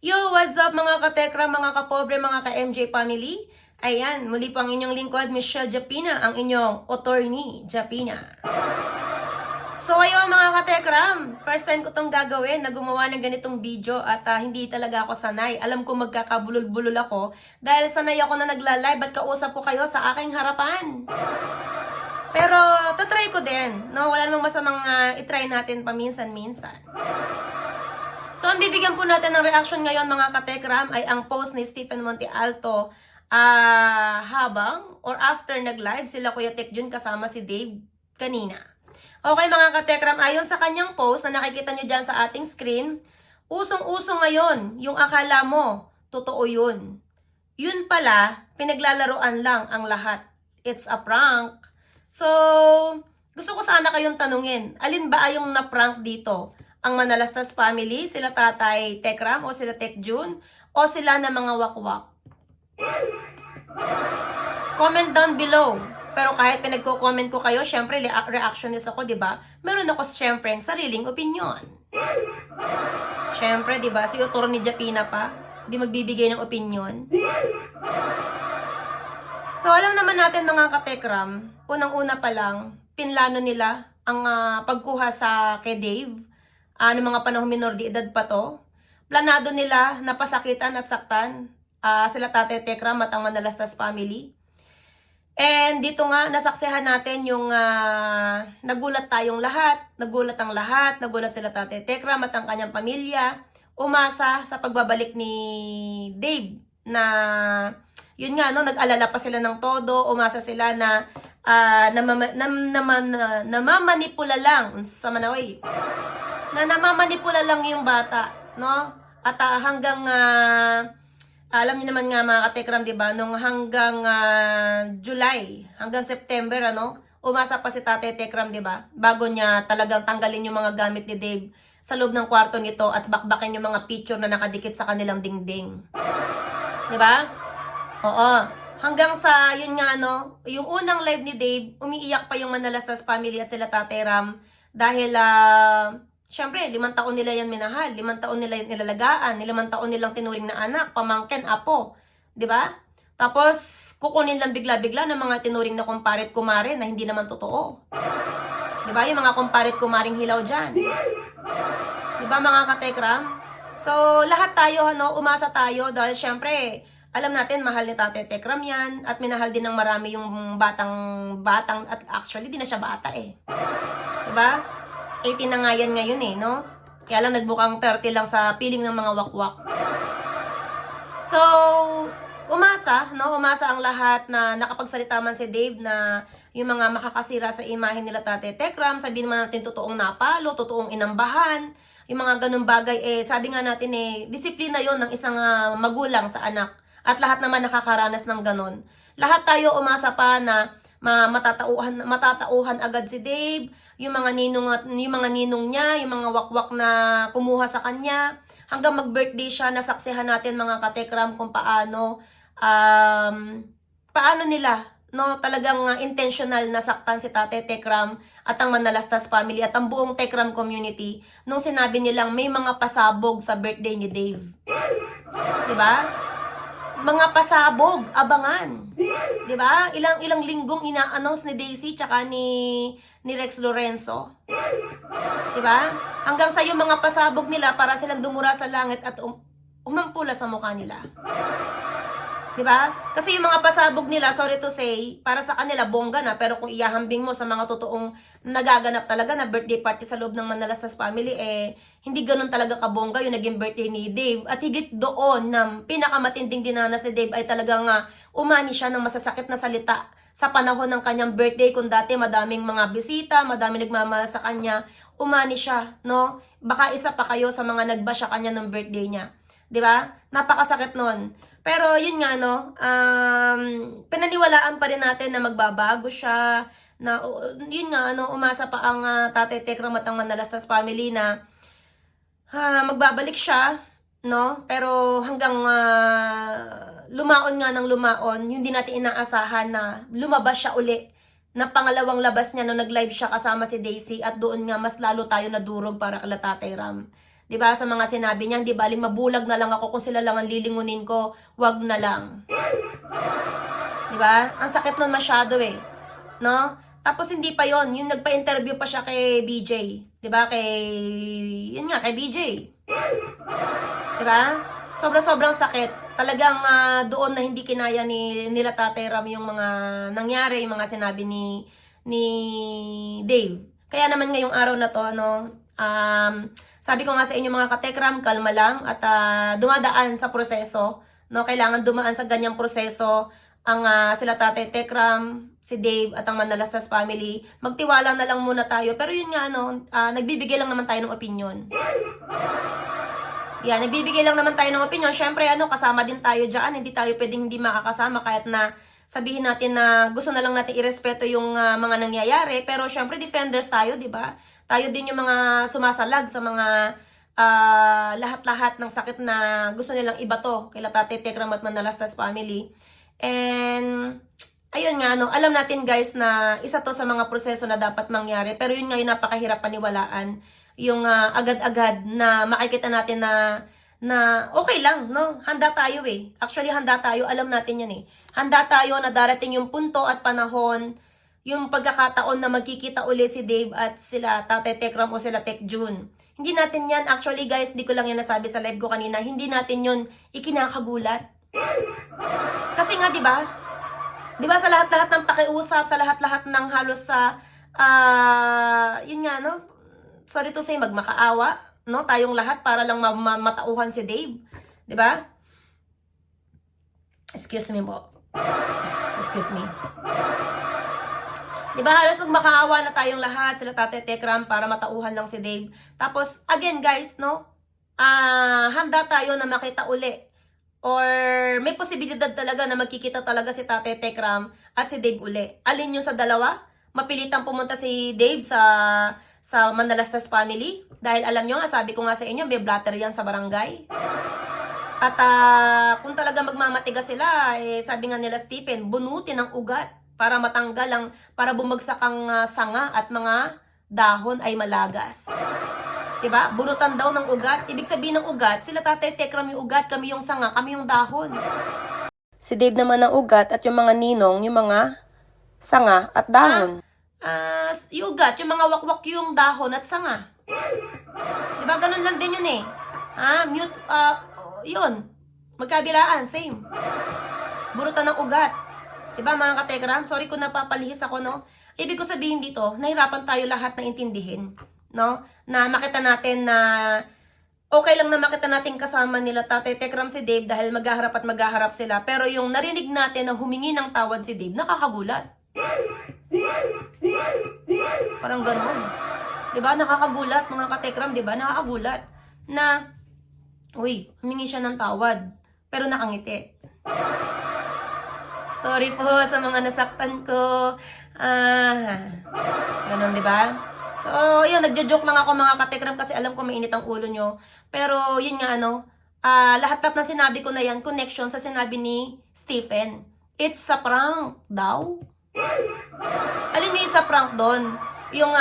Yo, what's up mga katekra, mga kapobre, mga ka-MJ family? Ayan, muli po ang inyong lingkod, Michelle Japina, ang inyong attorney, Japina. So ayun mga katekram, first time ko tong gagawin na gumawa ng ganitong video at hindi talaga ako sanay. Alam ko magkakabulol-bulol ako dahil sanay ako na nagla-live at kausap ko kayo sa aking harapan. Pero tatry ko din, no? Wala namang masamang itry natin paminsan-minsan. So, ang bibigyan po natin ng reaction ngayon mga katekram ay ang post ni Stephen Montealto habang or after nag-live sila Kuya Tekjun kasama si Dave kanina. Okay mga katekram, ayon sa kanyang post na nakikita nyo dyan sa ating screen, usong-usong ngayon yung akala mo, totoo yun. Yun pala, pinaglalaroan lang ang lahat. It's a prank. So, gusto ko sana kayong tanungin, alin ba ay yung na-prank dito? Ang Manalastas family, sila Tatay Tekram o sila Tekjun, o sila na mga wakwak? Comment down below. Pero kahit pinagko-comment ko kayo, syempre reactionist ako, di ba? Meron ako syempre sariling opinion. Syempre, di ba? Si Atty. Japina pa, di magbibigay ng opinion. So, alam naman natin mga katekram, unang-una pa lang, pinlano nila ang pagkuha sa kay Dave. Noong mga panahon minor de edad pa to. Planado nila na pasakitan at saktan sila Tatay Tekram at ang Manalastas family. And dito nga, nasaksihan natin yung nagulat tayong lahat, nagulat ang lahat, nagulat sila Tatay Tekram at ang kanyang pamilya. Umasa sa pagbabalik ni Dave na yun nga, no, nag-alala pa sila ng todo, umasa sila na namamanipula lang sa Manaoy. Na namamanipula lang yung bata, no? At hanggang alam niyo naman nga mga katekram, di ba? Nung hanggang July, hanggang September, ano? Umasa pa si Tatay Tekram, di ba? Bago niya talagang tanggalin yung mga gamit ni Dave sa loob ng kwarto nito at bakbakin yung mga picture na nakadikit sa kanilang dingding. Di ba? Oo. Hanggang sa, yun nga, no? Yung unang live ni Dave, umiiyak pa yung Manalastas family at sila Tatay Ram dahil syempre, 5 taon nila yan minahal, 5 taon nila yan nilalagaan, 5 taon nilang tinuring na anak, pamangkin, apo. Di ba? Tapos, kukunin lang bigla-bigla ng mga tinuring na kumparet kumare na hindi naman totoo. Di ba? Yung mga kumparet kumaring hilaw dyan. Di ba mga katekram? So, lahat tayo, ano, umasa tayo dahil syempre, alam natin, mahal ni Tatay Tekram yan at minahal din ng marami yung batang at actually, di na siya bata eh. Di ba? 18 na nga yan ngayon eh, no? Kaya lang nagbukang 30 lang sa piling ng mga wakwak. So, umasa, no? Umasa ang lahat na nakapagsalita man si Dave na yung mga makakasira sa imahe nila Tatay Tekram, sabihin naman natin totoong napalo, totoong inambahan, yung mga ganung bagay eh, sabi nga natin eh, disiplina yon ng isang magulang sa anak. At lahat naman nakakaranas ng ganon. Lahat tayo umasa pa na matatauhan agad si Dave, yung mga ninong niya, yung mga wakwak na kumuha sa kanya, hanggang mag-birthday siya, nasaksihan natin mga katekram kung paano nila, no, talagang intentional na saktan si Tatay Tekram at ang Manalastas family at ang buong Tekram community nung sinabi nilang may mga pasabog sa birthday ni Dave. 'Di ba? Mga pasabog, abangan. 'Di ba? Ilang linggong ina-announce ni Daisy tsaka ni Rex Lorenzo. 'Di ba? Hanggang sa yung mga pasabog nila para silang dumura sa langit at umampula sa mukha nila. 'Di ba? Kasi yung mga pasabog nila, sorry to say, para sa kanila bongga na, pero kung iyahambing mo sa mga totoong nagaganap talaga na birthday party sa loob ng Manalastas family, eh hindi ganoon talaga kabongga yung naging birthday ni Dave. At higit doon na pinakamatinding dinana si Dave ay talagang umani siya ng masasakit na salita sa panahon ng kanyang birthday. Kung dati madaming mga bisita, madaming nagmamahal sa kanya, umani siya, no? Baka isa pa kayo sa mga nagbasya kanya ng birthday niya. 'Di ba? Napakasakit noon. Pero yun nga, no, pinaniwalaan pa rin natin na magbabago siya, na yun nga, no, umasa pa ang Tatay Tekram at ang Manalastas family na magbabalik siya, no, pero hanggang lumaon nga ng lumaon, yun din natin inaasahan na lumabas siya uli, na pangalawang labas niya no nag-live siya kasama si Daisy at doon nga mas lalo tayo nadurog para kala Tatay Ram. 'Di ba? Sa mga sinabi niya, hindi baling mabulag na lang ako kung sila lang ang lilingunin ko, wag na lang. 'Di ba? Ang sakit nun masyado eh. No? Tapos hindi pa yon, yung nagpa-interview pa siya kay BJ. 'Di ba? Yun nga, kay BJ. 'Di ba? Sobrang sakit. Talagang doon na hindi kinaya nila Tatay Ram yung mga nangyari, yung mga sinabi ni Dave. Kaya naman ngayong araw na to, sabi ko nga sa inyo mga katekram, kalma lang at dumadaan sa proseso. No, kailangan dumaan sa ganyang proseso ang sila Tatay Tekram, si Dave at ang Manalastas family. Magtiwala na lang muna tayo. Pero yun nga nagbibigay lang naman tayo ng opinion. Yan, nagbibigay lang naman tayo ng opinion. Syempre, kasama din tayo dyan. Hindi tayo pwedeng hindi makakasama kahit na sabihin natin na gusto na lang natin irespeto yung mga nangyayari. Pero syempre, defenders tayo, di ba? Tayo din yung mga sumasalag sa mga lahat-lahat ng sakit na gusto nilang ibato kay Tatay Tekram at Manalastas family. And, ayun nga, alam natin guys na isa to sa mga proseso na dapat mangyari. Pero yun nga yung napakahirap paniwalaan. Yung agad-agad na makikita natin na okay lang, no? Handa tayo eh. Actually, handa tayo. Alam natin yan eh. Handa tayo na darating yung punto at panahon, yung pagkakataon na magkikita uli si Dave at sila Tatay Tekram o sila Tek June. Hindi natin yan, actually guys, di ko lang yan nasabi sa live ko kanina, hindi natin yun ikinakagulat. Kasi nga, di ba? Di ba sa lahat-lahat ng pakiusap, sa lahat-lahat ng halos sa, yun nga, no? Sorry to say, magmakaawa, no? Tayong lahat para lang matauhan si Dave. 'Di ba? Excuse me po. Excuse me. 'Di ba halos magmakaawa na tayong lahat, sila Tatay Tekram para matauhan lang si Dave. Tapos again, guys, no? Handa tayo na makita uli. Or may posibilidad talaga na magkikita talaga si Tatay Tekram at si Dave uli. Alin yung sa dalawa? Mapilitang pumunta si Dave sa Manalastas family. Dahil alam nyo nga, sabi ko nga sa inyo, may blatter yan sa barangay. At kung talaga magmamatigas sila, sabi nga nila Stephen, bunutin ang ugat para matanggal para bumagsak ang sanga at mga dahon ay malagas. Diba? Bunutan daw ng ugat. Ibig sabihin ng ugat, sila Tatay Tekram yung ugat, kami yung sanga, kami yung dahon. Si Dave naman ang ugat at yung mga ninong, yung mga sanga at dahon. Yung ugat, yung mga wakwak yung dahon at sanga. Diba? Ganun lang din yun eh. Mute, yun. Magkabilaan, same. Burutan ng ugat. Diba mga katekram? Sorry kung napapalihis ako, no? Ibig ko sabihin dito, nahirapan tayo lahat na intindihin. No? Na makita natin na okay lang na makita natin kasama nila Tatay Tekram si Dave dahil maghaharap at maghaharap sila. Pero yung narinig natin na humingi ng tawad si Dave, nakakagulat. Parang ganun. Diba? Nakakagulat mga katekram, diba? Nakakagulat na uy, humingi siya ng tawad pero nakangiti. Sorry po sa mga nasaktan ko. Ganun, diba? So, yun, nagjo-joke lang ako mga katekram kasi alam ko mainit ang ulo nyo. Pero, yun nga, lahat-lahat na sinabi ko na yan, connection sa sinabi ni Stephen. It's a prank daw. Alin mo it's a prank doon? Yung,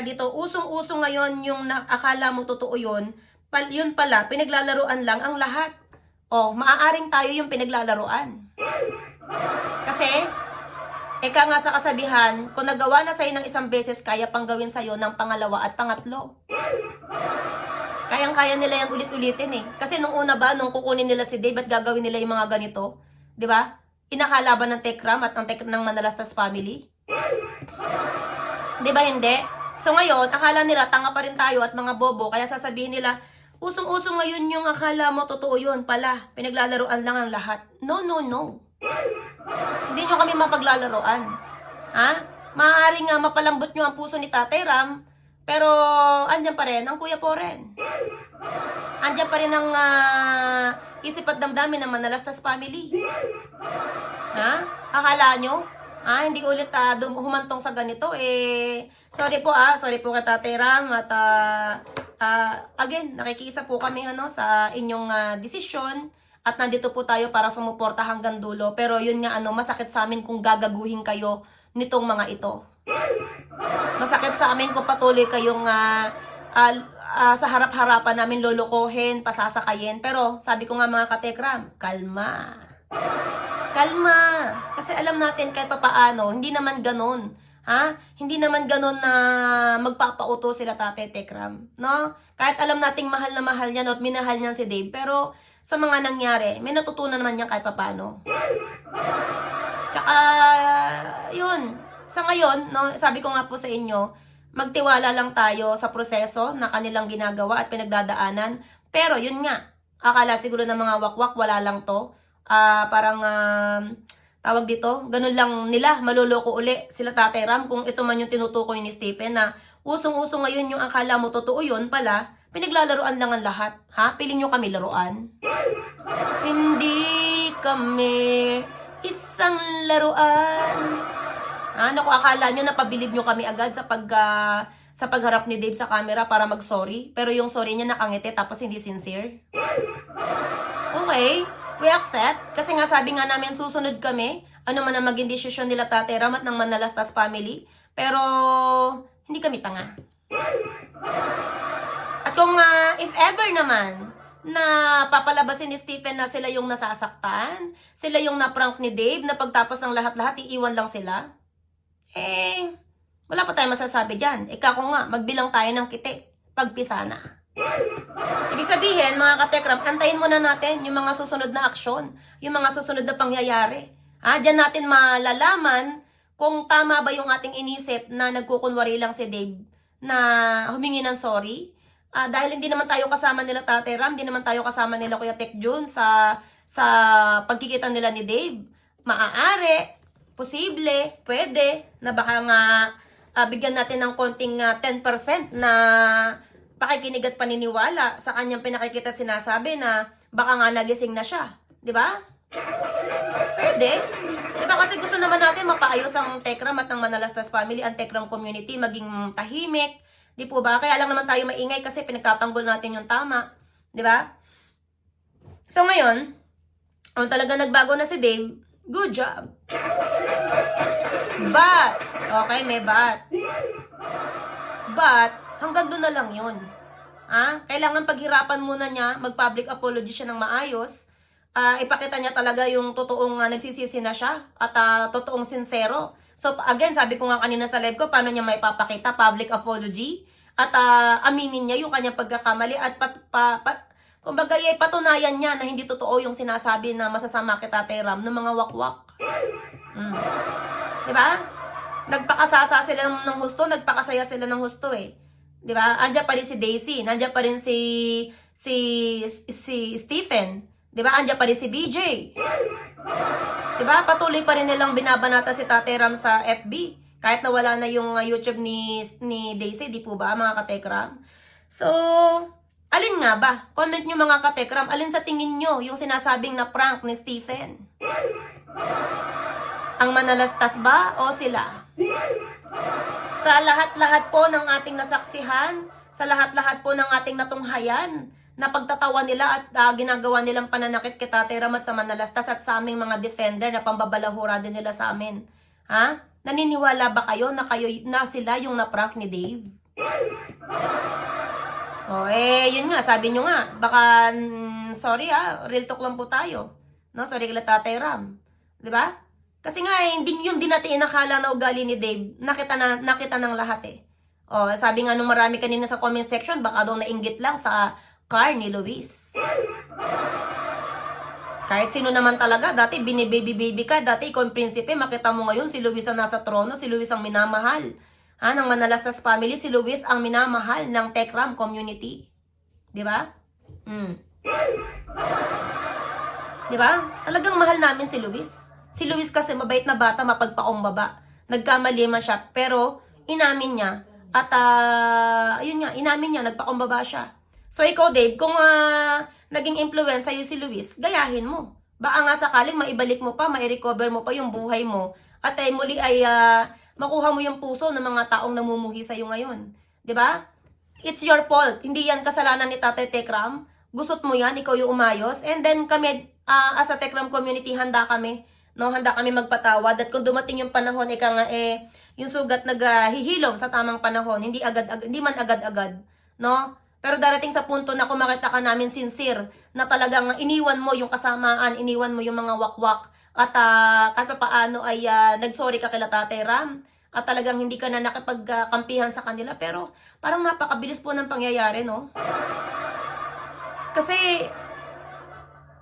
dito, usong-usong ngayon yung akala mo totoo yun, yun pala, pinaglalaruan lang ang lahat. Maaaring tayo yung pinaglalaruan. Kasi, nga sa kasabihan, kung nagawa na sa'yo ng isang beses, kaya pang gawin sa'yo ng pangalawa at pangatlo. Kayang-kaya nila yung ulit-ulitin eh. Kasi nung una ba, nung kukunin nila si Dave at gagawin nila yung mga ganito, di ba? Inakalaban ng Tekram at ng Manalastas family. Di ba hindi? So ngayon, akala nila tanga pa rin tayo at mga bobo, kaya sasabihin nila, usong-usong ngayon yung akala mo totoo yun pala, pinaglalaroan lang ang lahat. No, no, no. Hindi nyo kami mapaglalaroan. Maaaring mapalambot nyo ang puso ni Tatay Ram, pero andyan pa rin ang Kuya Poren. Andyan pa rin ang isip at damdamin ng Manalastas family. Akala nyo? Hindi ulit humantong sa ganito. Sorry po kay Tatay Ram at again, nakikiisa po kami sa inyong desisyon at nandito po tayo para sumuporta hanggang dulo. Pero yun nga masakit sa amin kung gagaguhin kayo nitong mga ito. Masakit sa amin kung patuloy kayong sa harap-harapan namin lolokohin, pasasakayin. Pero sabi ko nga mga katekram, kalma. Kalma. Kasi alam natin kahit papaano, hindi naman ganun. Ha? Hindi naman ganun na magpapauto sila Tate Tekram. No? Kahit alam nating mahal na mahal niyan at minahal niyan si Dave. Pero sa mga nangyari, may natutunan naman niya kahit papaano. Tsaka, yun. Sa ngayon, no, sabi ko nga po sa inyo, magtiwala lang tayo sa proseso na kanilang ginagawa at pinagdadaanan. Pero yun nga, akala siguro ng mga wakwak, wala lang to. Parang, tawag dito, ganun lang nila, maluloko uli sila Tatay Ram kung ito man yung tinutukoy ni Stephen na usong-uso ngayon yung akala mo totoo yun pala, pinaglalaroan lang ang lahat. Ha? Piling nyo kami laruan? Hindi kami isang laruan. Ano ko akala nyo napabilib nyo kami agad sa pagharap ni Dave sa camera para mag-sorry, pero yung sorry niya nakangiti tapos hindi sincere. Okay. We accept, kasi nga sabi nga namin susunod kami, ano man ang maging desisyon nila Tate Ram at ng Manalastas family, pero hindi kami tanga. At kung if ever naman na papalabasin ni Stephen na sila yung nasasaktan, sila yung na-prank ni Dave, na pagtapos ng lahat-lahat, iiwan lang sila, wala pa tayong masasabi dyan. Ika ko nga, magbilang tayo ng kiti, pagpisa na. Ibig sabihin, mga katekram, antayin muna natin yung mga susunod na aksyon, yung mga susunod na pangyayari. Diyan natin malalaman kung tama ba yung ating inisip na nagkukunwari lang si Dave na humingi ng sorry. Dahil hindi naman tayo kasama nila Tate Ram, hindi naman tayo kasama nila Kuya Tek Jun sa pagkikita nila ni Dave. Maaari, posible, pwede, na baka nga bigyan natin ng konting 10% na pakikinig at paniniwala sa kanyang pinakikita at sinasabi na baka nga nagising na siya. Di ba? Pwede. Di ba kasi gusto naman natin mapaayos ang Tekram at ng Manalastas family, ang Tekram community, maging tahimik. Di po ba? Kaya lang naman tayo maingay kasi pinagtatanggol natin yung tama. Di ba? So ngayon, kung talaga nagbago na si Dave, good job. But, okay, may but. But, hanggang doon na lang yun. Kailangan paghirapan muna niya, mag-public apology siya ng maayos. Ipakita niya talaga yung totoong nagsisisi na siya at totoong sincero. So again, sabi ko nga kanina sa live ko, paano niya may papakita public apology at aminin niya yung kanyang pagkakamali at kumbaga patunayan niya na hindi totoo yung sinasabi na masasama kay Tatay Ram ng mga wakwak. Diba? Nagpakasasa sila ng husto, nagpakasaya sila ng husto eh. 'Di ba? Andiyan pa rin si Daisy, nandiyan pa rin si Stephen, 'di ba? Andiyan pa rin si BJ. 'Di ba? Patuloy pa rin nilang binabanata si Tatay Ram sa FB kahit na wala na yung YouTube ni Daisy, di po ba mga katekram? So, alin nga ba? Comment nyo mga katekram, alin sa tingin nyo yung sinasabing na prank ni Stephen? Ang Manalastas ba o sila? Sa lahat-lahat po ng ating nasaksihan, sa lahat-lahat po ng ating natunghayan, na pagtatawa nila at ginagawa nilang pananakit kay Tatay Ram at sa Manalastas at sa aming mga defender na pambabalahura din nila sa amin. Naniniwala ba kayo na sila yung na-prank ni Dave? Yun nga, sabi nyo nga, baka, sorry real talk lang po tayo. No, sorry kila Tatay Ram. 'Di ba? Kasi nga, hindi yun din natin inakala na ugali ni Dave. Nakita ng lahat eh. Sabi nga nung marami kanina sa comment section, baka daw nainggit lang sa car ni Luis. Kahit sino naman talaga, dati bini-baby-baby ka, dati ikaw yung prinsipe, makita mo ngayon si Luis ang nasa trono, si Luis ang minamahal. Ng Manalastas family, si Luis ang minamahal ng Tekram community. Di ba? Di ba? Talagang mahal namin si Luis. Si Luis kasi mabait na bata, mapagpakumbaba. Nagkamali man siya, pero inamin niya. At ayun nga, inamin niya, nagpakumbaba siya. So ikaw Dave, kung naging influence sa'yo si Luis, gayahin mo. Baka nga sakaling maibalik mo pa, mai-recover mo pa yung buhay mo. At muli ay makuha mo yung puso ng mga taong namumuhi sa'yo ngayon. 'Di ba? It's your fault. Hindi yan kasalanan ni Tatay Tekram. Gusot mo yan, ikaw yung umayos. And then kami, as a Tekram community, handa kami. No, handa kami magpatawad at kung dumating yung panahon yung sugat naghihilom sa tamang panahon, hindi man agad-agad, no? Pero darating sa punto na kung makita ka namin sincere, na talagang iniwan mo yung kasamaan, iniwan mo yung mga wakwak, at kahit pa paano ay nag-sorry ka kila Tatay Ram, at talagang hindi ka na nakipagkampihan sa kanila. Pero parang napakabilis po ng pangyayari, no? Kasi,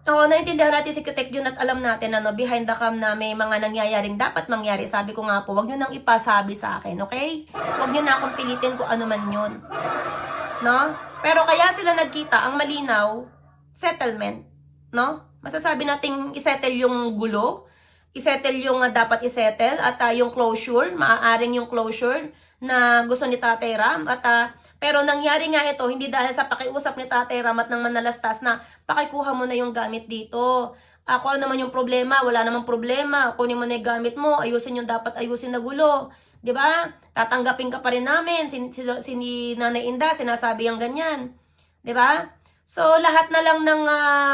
naintindihan natin si Kutek yun at alam natin na behind the cam na may mga nangyayaring dapat mangyari. Sabi ko nga po, wag nyo nang ipasabi sa akin, okay? Wag nyo na akong pilitin kung ano man yun. No? Pero kaya sila nagkita, ang malinaw, settlement. No? Masasabi nating isettle yung gulo, isettle yung dapat isettle, at yung closure, maaaring yung closure na gusto ni Tatay Ram. At pero nangyari nga ito, hindi dahil sa pakiusap ni Tatay Ram at ng Manalastas na pakikuha mo na yung gamit dito. Ako ano naman yung problema, wala namang problema. Kunin mo na yung gamit mo, ayusin yung dapat ayusin na gulo. 'Di ba? Tatanggapin ka pa rin namin. Si Nanay Inda sinasabi ang ganyan. 'Di ba? So lahat na lang ng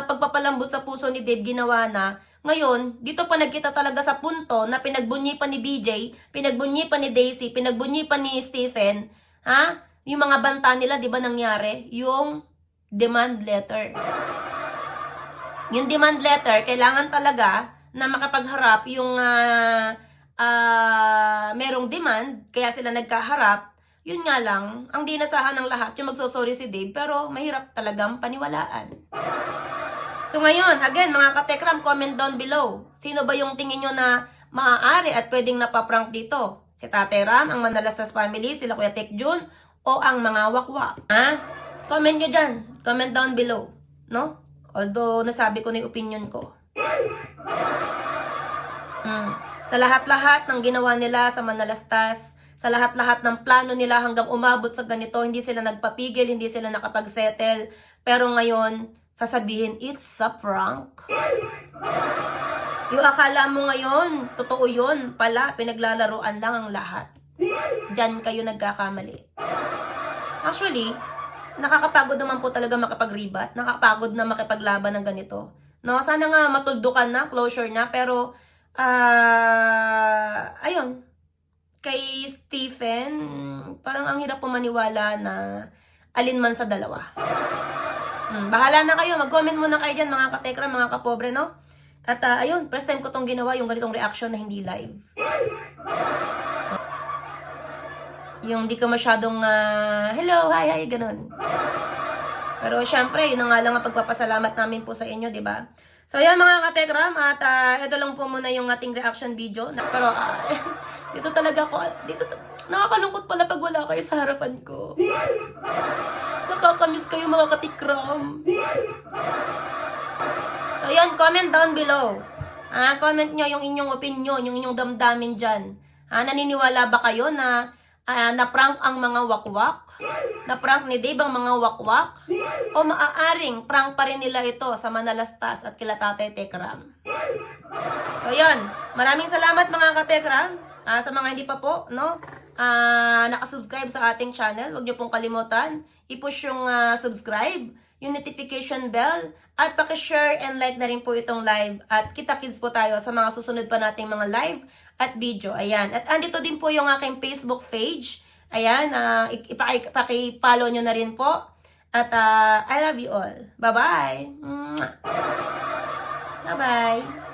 pagpapalambot sa puso ni Dave ginawa na. Ngayon, dito pa nagkita talaga sa punto na pinagbunyi pa ni BJ, pinagbunyi pa ni Daisy, pinagbunyi pa ni Stephen, ha? Yung mga banta nila, 'di ba nangyari? Yung demand letter. Yung demand letter, kailangan talaga na makapagharap yung merong demand, kaya sila nagkaharap. Yun nga lang, ang dinasahan ng lahat, yung magsosorry si Dave, pero mahirap talagang paniwalaan. So ngayon, again, mga katekram, comment down below. Sino ba yung tingin nyo na maaari at pwedeng napaprank dito? Si Tatay Ram, ang Manalastas family, sila Kuya Tek Jun, o ang mga wakwak? Ha? Comment nyo dyan. Comment down below. No? Although, nasabi ko na yung opinion ko. Sa lahat-lahat ng ginawa nila sa Manalastas, sa lahat-lahat ng plano nila hanggang umabot sa ganito, hindi sila nagpapigil, hindi sila nakapag-settle. Pero ngayon, sasabihin, it's a prank. Yung akala mo ngayon, totoo yun pala, pinaglalaroan lang ang lahat. Diyan kayo nagkakamali. Actually, nakakapagod naman po talaga makapag-rebat, nakakapagod na makipaglaban ng ganito. No, sana nga matuldukan na, closure na, pero ayun, kay Stephen, parang ang hirap po maniwala na alin man sa dalawa. Bahala na kayo, mag-comment muna kayo dyan mga katekra, mga kapobre, no? At ayun, first time ko tong ginawa, yung ganitong reaction na hindi live. Yung di ka masyadong, hello, hi, ganun. Pero syempre, yun na nga lang ang pagpapasalamat namin po sa inyo, di ba? So yan mga katekram, at ito lang po muna yung ating reaction video. Pero dito talaga ako, nakakalungkot pala pag wala kayo sa harapan ko. Nakakamiss kayo mga katekram. So yan, comment down below. Comment nyo yung inyong opinion, yung inyong damdamin dyan. Naniniwala ba kayo na na-prank ang mga wakwak? Na-prank ni Dave ang mga wakwak? O maaaring prank pa rin nila ito sa Manalastas at kila Tatay Tekram? So yan, maraming salamat mga katekram. Sa mga hindi pa po, no, nakasubscribe sa ating channel, huwag niyo pong kalimutan i-push yung subscribe, yung notification bell, at paki-share and like na rin po itong live. At kita-kits po tayo sa mga susunod pa nating mga live at video. Ayan. At andito din po yung aking Facebook page. Ayan. Ipaki-follow nyo na rin po. At I love you all. Bye-bye. Bye-bye.